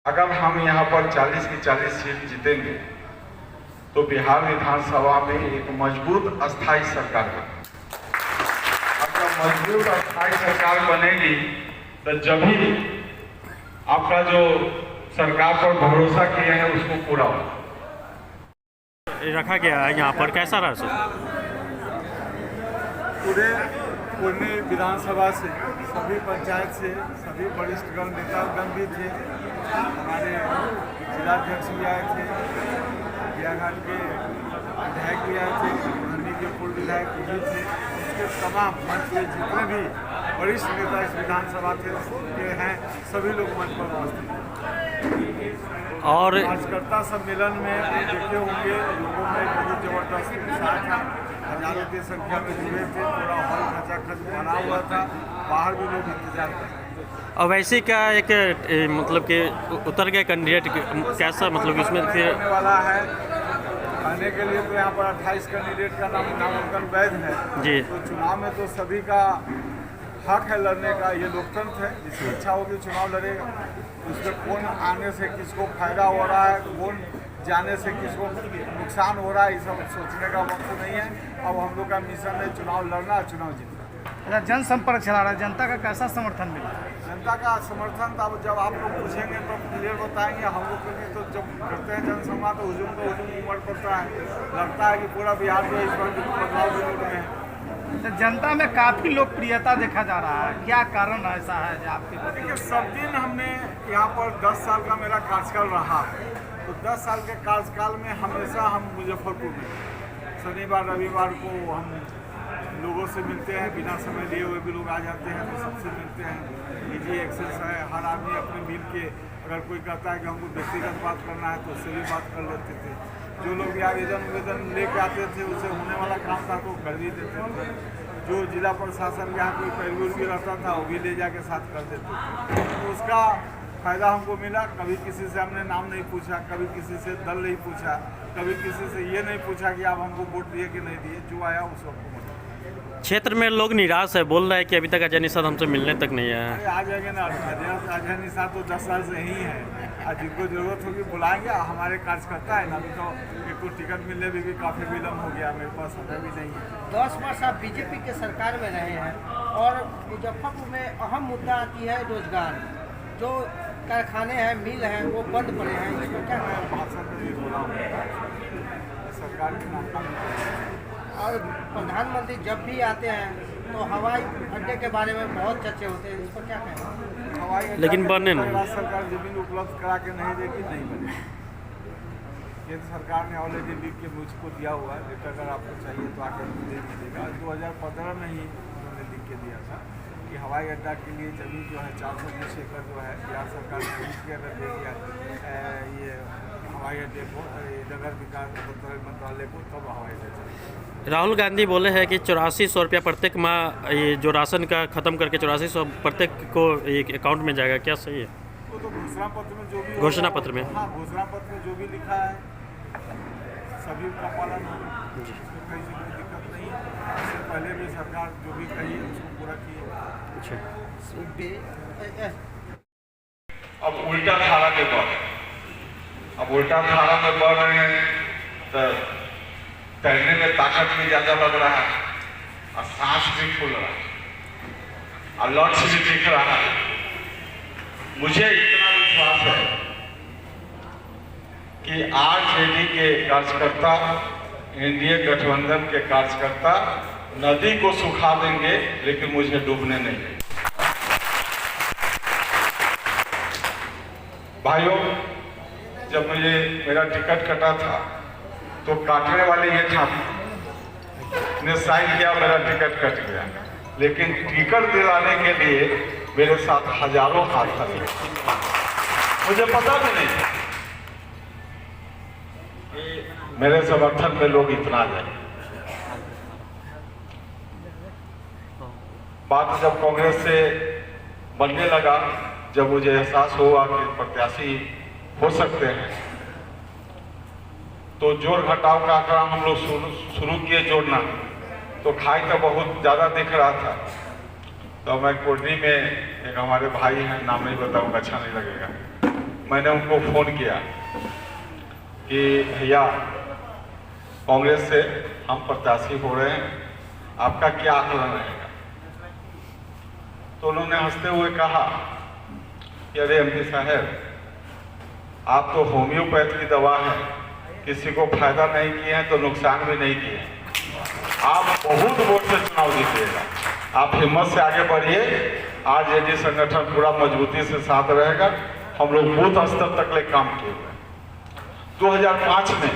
अगर हम यहाँ पर 40 की 40 सीट जीतेंगे तो बिहार विधानसभा में एक मजबूत अस्थाई सरकार बनेगी। अगर मजबूत अस्थाई सरकार बनेगी तो जब ही आपका जो सरकार पर भरोसा किए हैं उसको पूरा होगा। रखा गया है यहाँ पर, कैसा रहा सर? पूरे पुणे विधानसभा से, सभी पंचायत से, सभी वरिष्ठगण नेतागण भी थे, हमारे जिलाध्यक्ष भी आए थे, बिहार के विधायक भी आए थे, मंडी के पूर्व विधायक भी थे। इसके तमाम मंच के जितने भी वरिष्ठ नेता इस विधानसभा के हैं सभी लोग मंच पर उपस्थित थे। और कार्यकर्ता सम्मेलन में देखे होंगे लोगों में बहुत जबरदस्त उत्साह था, हजारों की संख्या में जुड़े थे, पूरा हॉल खचाखच भरा हुआ था, बाहर भी लोग इंतजार कर रहे थे। और वैसे का एक मतलब कि उतर गया कैंडिडेट कैसा, मतलब कि उसमें फिर होने वाला है आने के लिए तो यहाँ पर 28 कैंडिडेट का नामांकन वैध है जी। तो चुनाव में तो सभी का हक है लड़ने का, ये लोकतंत्र है। जिसकी इच्छा होगी चुनाव लड़ेगा, उसमें कौन आने से किसको फायदा हो रहा है, कौन जाने से किसको नुकसान हो रहा है, ये सब सोचने का वक्त नहीं है। अब हम लोग का मिशन है चुनाव लड़ना, चुनाव जीतना। जनसंपर्क चला रहा है, जनता का कैसा समर्थन मिला? जनता का समर्थन तो अब जब आप लोग पूछेंगे तो क्लियर बताएंगे। हम लोग के लिए तो जब करते हैं जनसंवाद तो हुजूम का हुजूम उमड़ पड़ता है, लगता है कि पूरा बिहार जो इस बार बदलाव के रूप में है। तो जनता में काफ़ी लोकप्रियता देखा जा रहा है, क्या कारण ऐसा है जो आपके देखिए सब दिन हमने यहाँ पर 10 साल का मेरा कार्यकाल रहा, तो 10 साल के कार्यकाल में हमेशा हम मुजफ्फरपुर में शनिवार रविवार को हम लोगों से मिलते हैं, बिना समय लिए हुए भी लोग आ जाते हैं तो सबसे मिलते हैं। निजी एक्सेस है, हर आदमी अपने मिल के अगर कोई कहता है कि हमको व्यक्तिगत बात करना है तो उससे भी बात कर लेते थे। जो लोग भी आवेदन लेके आते थे उसे होने वाला काम था तो कर भी देते थे। जो जिला प्रशासन यहाँ कोई पैरवी भी रहता था वो भी ले जाके साथ कर देते थे, तो उसका फायदा हमको मिला। कभी किसी से हमने नाम नहीं पूछा, कभी किसी से दल नहीं पूछा, कभी किसी से ये नहीं पूछा कि आप हमको वोट दिए कि नहीं दिए, जो आया उस वक्त क्षेत्र में लोग निराश है, बोल रहे हैं कि अभी तक अजय निषाद हमसे मिलने तक नहीं आया है। आ जाएंगे ना, अजय निषाद तो 10 साल से ही है, आज जिनको जरूरत होगी बुलाएंगे। हमारे कार्यकर्ता है ना, अभी तो एक को टिकट मिलने में भी काफ़ी विलम्ब हो गया, मेरे पास समय भी नहीं है। 10 वर्ष आप बीजेपी के सरकार में रहे हैं और मुजफ्फरपुर में अहम मुद्दा आती है रोजगार। जो कारखाने हैं, मिल हैं, वो बंद पड़े हैं, इसमें क्या है? भाषण में भी बोला हूँ, सरकार के नाकामी और प्रधानमंत्री जब भी आते हैं तो हवाई अड्डे के बारे में बहुत चर्चे होते हैं, इस पर क्या कहें? हवाई अड्डा लेकिन बने नहीं। राज्य सरकार जमीन उपलब्ध करा के नहीं देगी, नहीं बनेगी। केंद्र सरकार ने ऑलरेडी लिख के मुझको दिया हुआ है, लेटर अगर आपको चाहिए तो आकर दे दीजिएगा। 2015 में ही उन्होंने लिख के दिया था कि हवाई अड्डा के लिए जमीन जो है 420 एकड़ जो है बिहार सरकार ने लिख के अगर दे दिया ये हवाई अड्डे को, नगर विकास मंत्रालय को, तब हवाई अड्डा चलेगा। राहुल गांधी बोले हैं कि 8400 रुपया प्रत्येक माह ये जो राशन का ख़त्म करके 8400 प्रत्येक को एक अकाउंट में जाएगा, क्या सही है? वो तो घोषणा पत्र में जो भी घोषणा पत्र में, हाँ घोषणा पत्र में जो भी लिखा है सभी का पालन होगा, उसमें कहीं से कोई दिक्कत नहीं है। इससे पहले भी सरकार जो भी कही है उसको पूरा की है। अच्छा। अब उल्टा धारा में बढ़ रहे हैं, अब उल्टा धारा में बढ़ रहे हैं तो तैरने में ताकत भी ज्यादा लग रहा है और सांस भी फूल रहा है और लक्ष्य भी दिख रहा है। मुझे इतना विश्वास है कि आरजेडी के कार्यकर्ता, एनडीए गठबंधन के कार्यकर्ता नदी को सुखा देंगे लेकिन मुझे डूबने नहीं देंगे। भाइयों, जब मुझे मेरा टिकट कटा था तो काटने वाले ये था, ने साइन किया, मेरा टिकट कट गया, लेकिन टिकट दिलाने के लिए मेरे साथ हजारों हाथ लगे। मुझे पता भी नहीं कि मेरे समर्थन में लोग इतना जाए। बात जब कांग्रेस से बनने लगा, जब मुझे एहसास हुआ कि प्रत्याशी हो सकते हैं, तो जोड़ घटाव का आंकड़ा हम लोग शुरू किए जोड़ना, तो खाई तो बहुत ज़्यादा दिख रहा था। तो मैं कुर्नी में एक हमारे भाई हैं, नाम नहीं बताऊंगा, अच्छा नहीं लगेगा, मैंने उनको फ़ोन किया कि भैया कांग्रेस से हम प्रत्याशी हो रहे हैं, आपका क्या आकलन रहेगा। तो उन्होंने हंसते हुए कहा कि अरे एमपी साहब, आप तो होम्योपैथ की दवा है, किसी को फायदा नहीं किए हैं तो नुकसान भी नहीं किए हैं। आप बहुत वोट से चुनाव जीतिएगा, आप हिम्मत से आगे बढ़िए। आरजेडी संगठन पूरा मजबूती से साथ रहेगा। हम लोग बूथ स्तर तक ले काम किए हुए। 2005 में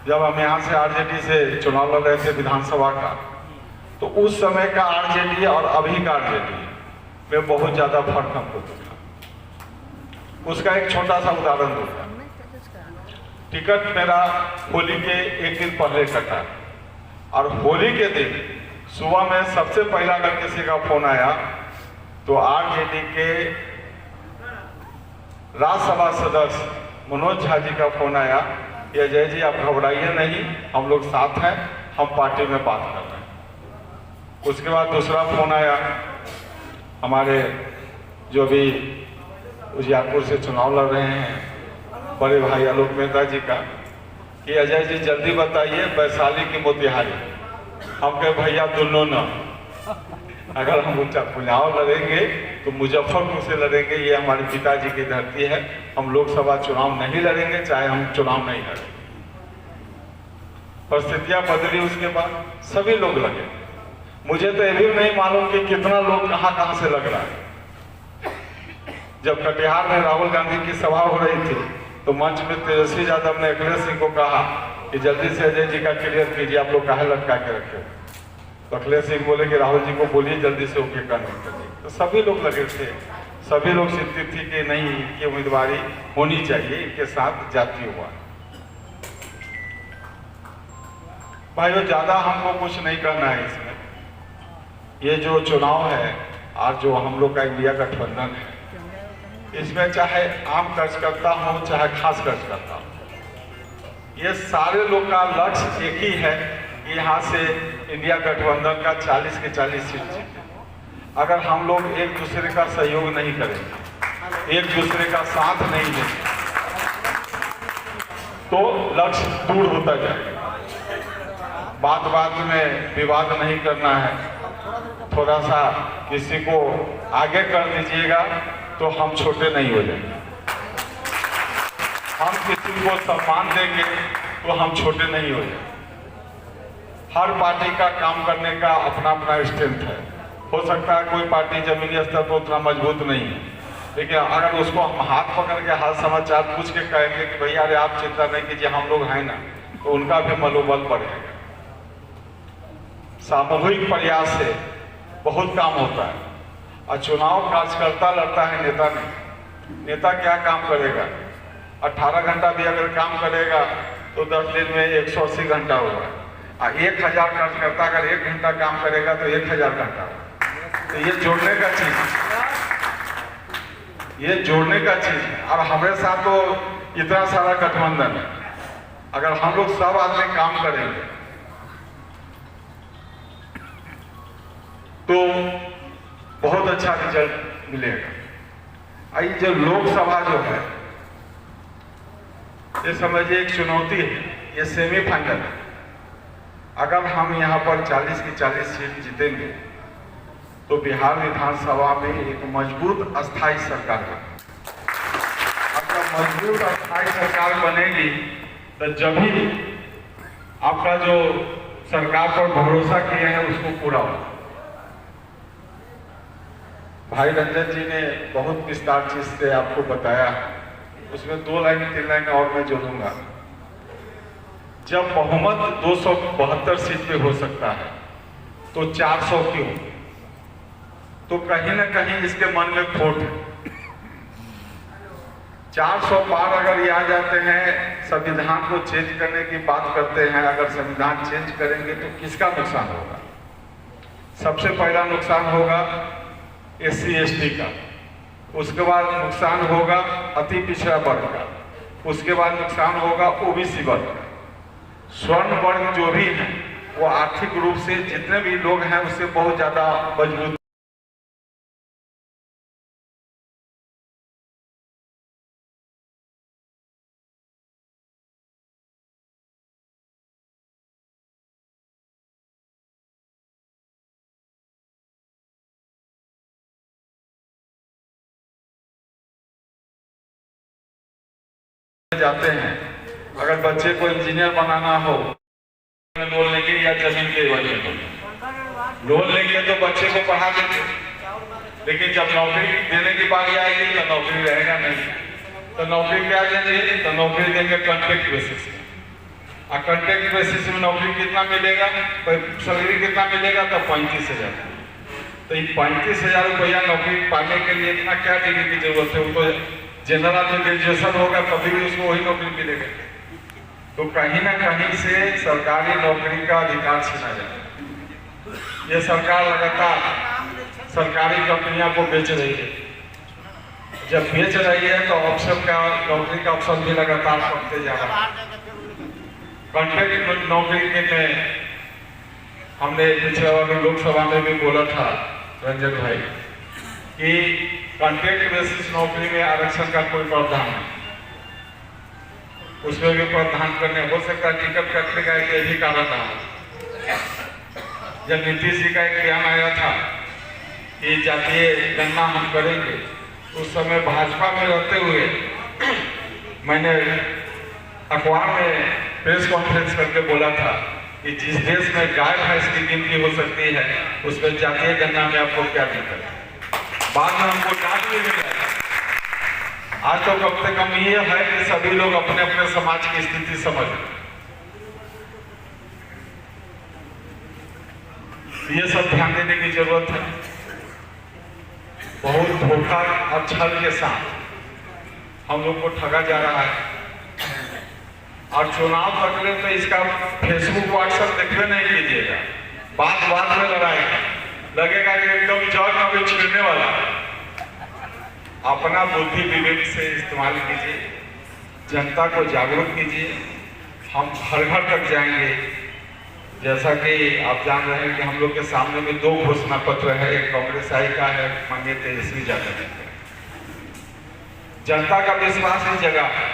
जब हम यहाँ से आरजेडी से चुनाव लड़ रहे थे विधानसभा का, तो उस समय का आरजेडी और अभी का आरजेडी में बहुत ज़्यादा फर्क हमको दिखा। उसका एक छोटा सा उदाहरण दूंगा। टिकट मेरा होली के एक दिन पहले कटा, और होली के दिन सुबह में सबसे पहला अगर किसी का फोन आया तो आरजेडी के राज्यसभा सदस्य मनोज झा जी का फोन आया कि अजय जी आप घबराइए नहीं, हम लोग साथ हैं, हम पार्टी में बात कर रहे हैं। उसके बाद दूसरा फोन आया हमारे जो भी उजियारपुर से चुनाव लड़ रहे हैं बड़े भाई आलोक मेहता जी का, कि अजय जी जल्दी बताइए वैशाली की मोतिहारी। हम कहे भैया दोनों न, अगर हम चुनाव लड़ेंगे तो मुजफ्फरपुर से लड़ेंगे, ये हमारे पिताजी की धरती है। हम लोकसभा चुनाव नहीं लड़ेंगे चाहे हम चुनाव नहीं लड़ेंगे। परिस्थितियां बदली, उसके बाद सभी लोग लगे। मुझे तो ये भी नहीं मालूम कि कितना लोग कहां से लग रहा है। जब कटिहार में राहुल गांधी की सभा हो रही थी तो मंच में तेजस्वी यादव ने अखिलेश सिंह को कहा कि जल्दी से अजय जी का क्लियर कीजिए, आप लोग काहे लटका के रखे। तो अखिलेश सिंह बोले कि राहुल जी को बोलिए जल्दी से ओके करने के लिए। तो सभी लोग लगे थे, सभी लोग चिंतित थी कि नहीं इनकी उम्मीदवारी होनी चाहिए, इनके साथ जाती हुआ। भाइयों ज्यादा हमको कुछ नहीं करना है इसमें। ये जो चुनाव है और जो हम लोग का इंडिया गठबंधन है, इसमें चाहे आम कार्यकर्ता हो चाहे खास कार्यकर्ता हो, ये सारे लोग का लक्ष्य एक ही है कि यहाँ से इंडिया गठबंधन का 40 के 40 सीट जीते। अगर हम लोग एक दूसरे का सहयोग नहीं करेंगे, एक दूसरे का साथ नहीं देंगे, तो लक्ष्य दूर होता जाएगा। बात बात में विवाद नहीं करना है, थोड़ा सा किसी को आगे कर दीजिएगा तो हम छोटे नहीं हो जाएंगे। हम किसी को सम्मान देंगे तो हम छोटे नहीं हो जाएंगे। हर पार्टी का काम करने का अपना अपना स्ट्रेंथ है। हो सकता है कोई पार्टी जमीनी स्तर पर उतना मजबूत नहीं है, लेकिन अगर उसको हम हाथ पकड़ के हाल समाचार पूछ के कहेंगे कि भैया अरे आप चिंता नहीं कीजिए हम लोग हैं ना, तो उनका भी मनोबल बढ़ेगा। सामूहिक प्रयास से बहुत काम होता है। और चुनाव कार्यकर्ता लड़ता है, नेता नहीं। नेता क्या काम करेगा? 18 घंटा भी अगर काम करेगा तो 10 दिन में 180 घंटा होगा। और 1000 कार्यकर्ता अगर 1 घंटा काम करेगा तो 1000 घंटा। तो ये जोड़ने का चीज है, ये जोड़ने का चीज है। और हमारे साथ तो इतना सारा गठबंधन है, अगर हम लोग सब आदमी काम करेंगे तो बहुत अच्छा रिजल्ट मिलेगा। ये जो लोकसभा जो है, ये समझिए एक चुनौती है, ये सेमीफाइनल है। अगर हम यहाँ पर 40 की 40 सीट जीतेंगे तो बिहार विधानसभा में एक मजबूत अस्थाई सरकार बनेगी। अगर मजबूत अस्थाई सरकार बनेगी तो जब ही आपका जो सरकार पर भरोसा किए हैं उसको पूरा होगा। भाई रंजन जी ने बहुत विस्तार चीज से आपको बताया, उसमें 2 लाइन 3 लाइन और मैं जोड़ूंगा। जब बहुमत 272 सीट पे हो सकता है तो 400 क्यों? तो कहीं ना कहीं इसके मन में खोट है। 400 पार अगर ये आ जाते हैं, संविधान को चेंज करने की बात करते हैं, अगर संविधान चेंज करेंगे तो किसका नुकसान होगा? सबसे पहला नुकसान होगा SC ST का, उसके बाद नुकसान होगा अति पिछड़ा वर्ग का, उसके बाद नुकसान होगा OBC वर्ग का। स्वर्ण वर्ग जो भी है वो आर्थिक रूप से जितने भी लोग हैं उससे बहुत ज्यादा मजबूत जाते हैं, अगर बच्चे को इंजीनियर बनाना हो लोन लेंगे या जमीन के एवज में लोन लेंगे तो बच्चे को पढ़ा देंगे, लेकिन जब नौकरी देने की बारी आएगी तो नौकरी रहेगा नहीं। तो नौकरी क्या देंगे? तो नौकरी देंगे कॉन्ट्रैक्ट बेसिस में। और कॉन्ट्रैक्ट बेसिस में नौकरी कितना मिलेगा, सैलरी कितना मिलेगा? तो 35,000। तो ये 35,000 रुपया नौकरी पाने के लिए इतना क्या डिग्री की जरूरत है? वो तो जनरल में ग्रेजुएशन होगा तभी भी उसको वही नौकरी मिलेगा। तो कहीं ना कहीं से सरकारी नौकरी का अधिकार छीना जाता है। ये सरकार लगातार सरकारी कंपनियों को बेच रही है। जब बेच रही है तो ऑप्शन का नौकरी का ऑप्शन भी लगातार बढ़ते जा रहा है। कॉन्ट्रैक्ट नौकरी के में हमने पिछले बार लोकसभा में भी बोला था रंजन भाई कि कॉन्ट्रैक्ट बेसिस नौकरी में आरक्षण का कोई प्रावधान नहीं, उसमें भी प्रावधान करने हो सकता है। टिकट कटने का एक यही कारण रहा। जब नीतीश जी का एक बयान आया था कि जातीय गणना हम करेंगे, उस समय भाजपा में रहते हुए मैंने अखबार में प्रेस कॉन्फ्रेंस करके बोला था कि जिस देश में गाय भैंस की गिनती हो सकती है उसमें जातीय गणना में आपको क्या दिक्कत है? बाद में हमको डांट भी मिला। आज तो कम से कम ये है कि सभी लोग अपने अपने समाज की स्थिति समझ, ये सब ध्यान देने की जरूरत है। बहुत धोखा और छल के साथ हम लोग को ठगा जा रहा है। और चुनाव तक ले तो इसका फेसबुक व्हाट्सएप देखने नहीं कीजिएगा, बात बात में लड़ाएगा, लगेगा कि एकदम जड़ में भी छिड़ने वाला। अपना बुद्धि विवेक से इस्तेमाल कीजिए, जनता को जागरूक कीजिए। हम घर घर तक जाएंगे। जैसा कि आप जान रहे हैं कि हम लोग के सामने में 2 घोषणा पत्र है, एक कांग्रेस आई का है, माननीय तेजस्वी यादव जी। जनता का विश्वास इस जगह है।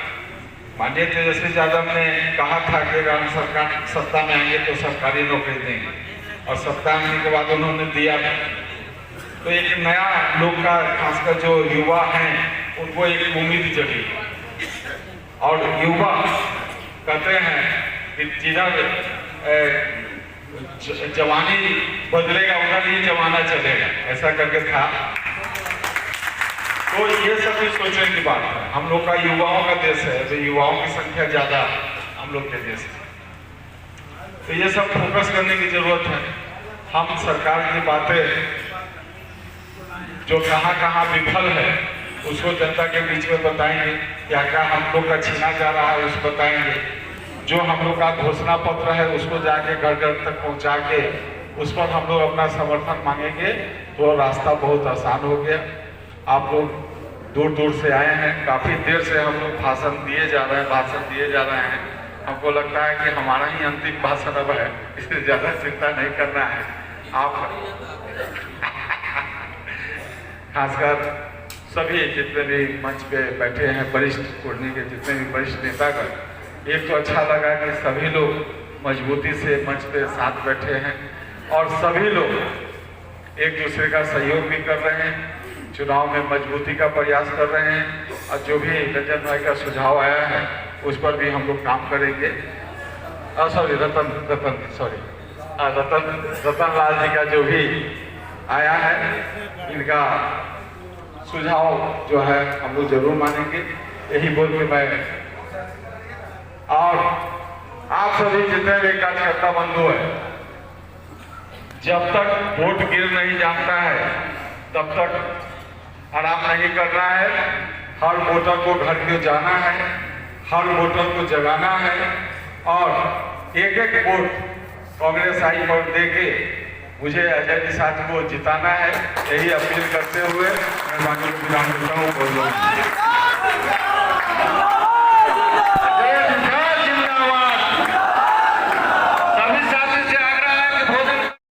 माननीय तेजस्वी यादव ने कहा था कि अगर हम सरकार सत्ता में आएंगे तो सरकारी नौकरी देंगे, और सत्ता आने के बाद उन्होंने दिया। तो एक नया लोग का, खासकर जो युवा हैं, उनको एक उम्मीद जगी। और युवा कहते हैं कि जिधर जवानी बदलेगा उधर ही जमाना चलेगा, ऐसा करके था। तो ये सब भी सोचने की बात है। हम लोग का युवाओं का देश है, तो युवाओं की संख्या ज्यादा हम लोग के देश में। तो ये सब फोकस करने की जरूरत है। हम सरकार की बातें जो कहाँ कहाँ विफल है उसको जनता के बीच में बताएंगे, क्या क्या हम लोग का छीना जा रहा है उसको बताएंगे। जो हम लोग का घोषणा पत्र है उसको जाके घर घर तक पहुंचा के उस पर हम लोग अपना समर्थन मांगेंगे, तो रास्ता बहुत आसान हो गया। आप लोग दूर दूर से आए हैं, काफी देर से हम लोग भाषण दिए जा रहे हैं। हमको लगता है कि हमारा ही अंतिम भाषण अब है, इससे ज्यादा चिंता नहीं करना है। आप खासकर सभी जितने भी मंच पे बैठे हैं, वरिष्ठ कुर्नी के जितने भी वरिष्ठ नेतागण, एक तो अच्छा लगा कि सभी लोग मजबूती से मंच पे साथ बैठे हैं और सभी लोग एक दूसरे का सहयोग भी कर रहे हैं, चुनाव में मजबूती का प्रयास कर रहे हैं। और जो भी रंजन भाई का सुझाव आया है उस पर भी हम लोग काम करेंगे। रतन लाल जी का जो भी आया है, इनका सुझाव जो है हम लोग जरूर मानेंगे। यही बोल के मैं, और आप सभी जितने भी कार्यकर्ता बंधु है, जब तक वोट गिर नहीं जाता है तब तक आराम नहीं करना है। हर वोटर को घर को जाना है, हर वोटर को जगाना है और एक एक वोट कांग्रेस आई पर देके मुझे अजय निषाद को जिताना है। यही अपील करते हुए मैं माननीय विधान सभा को बोल रहा हूँ।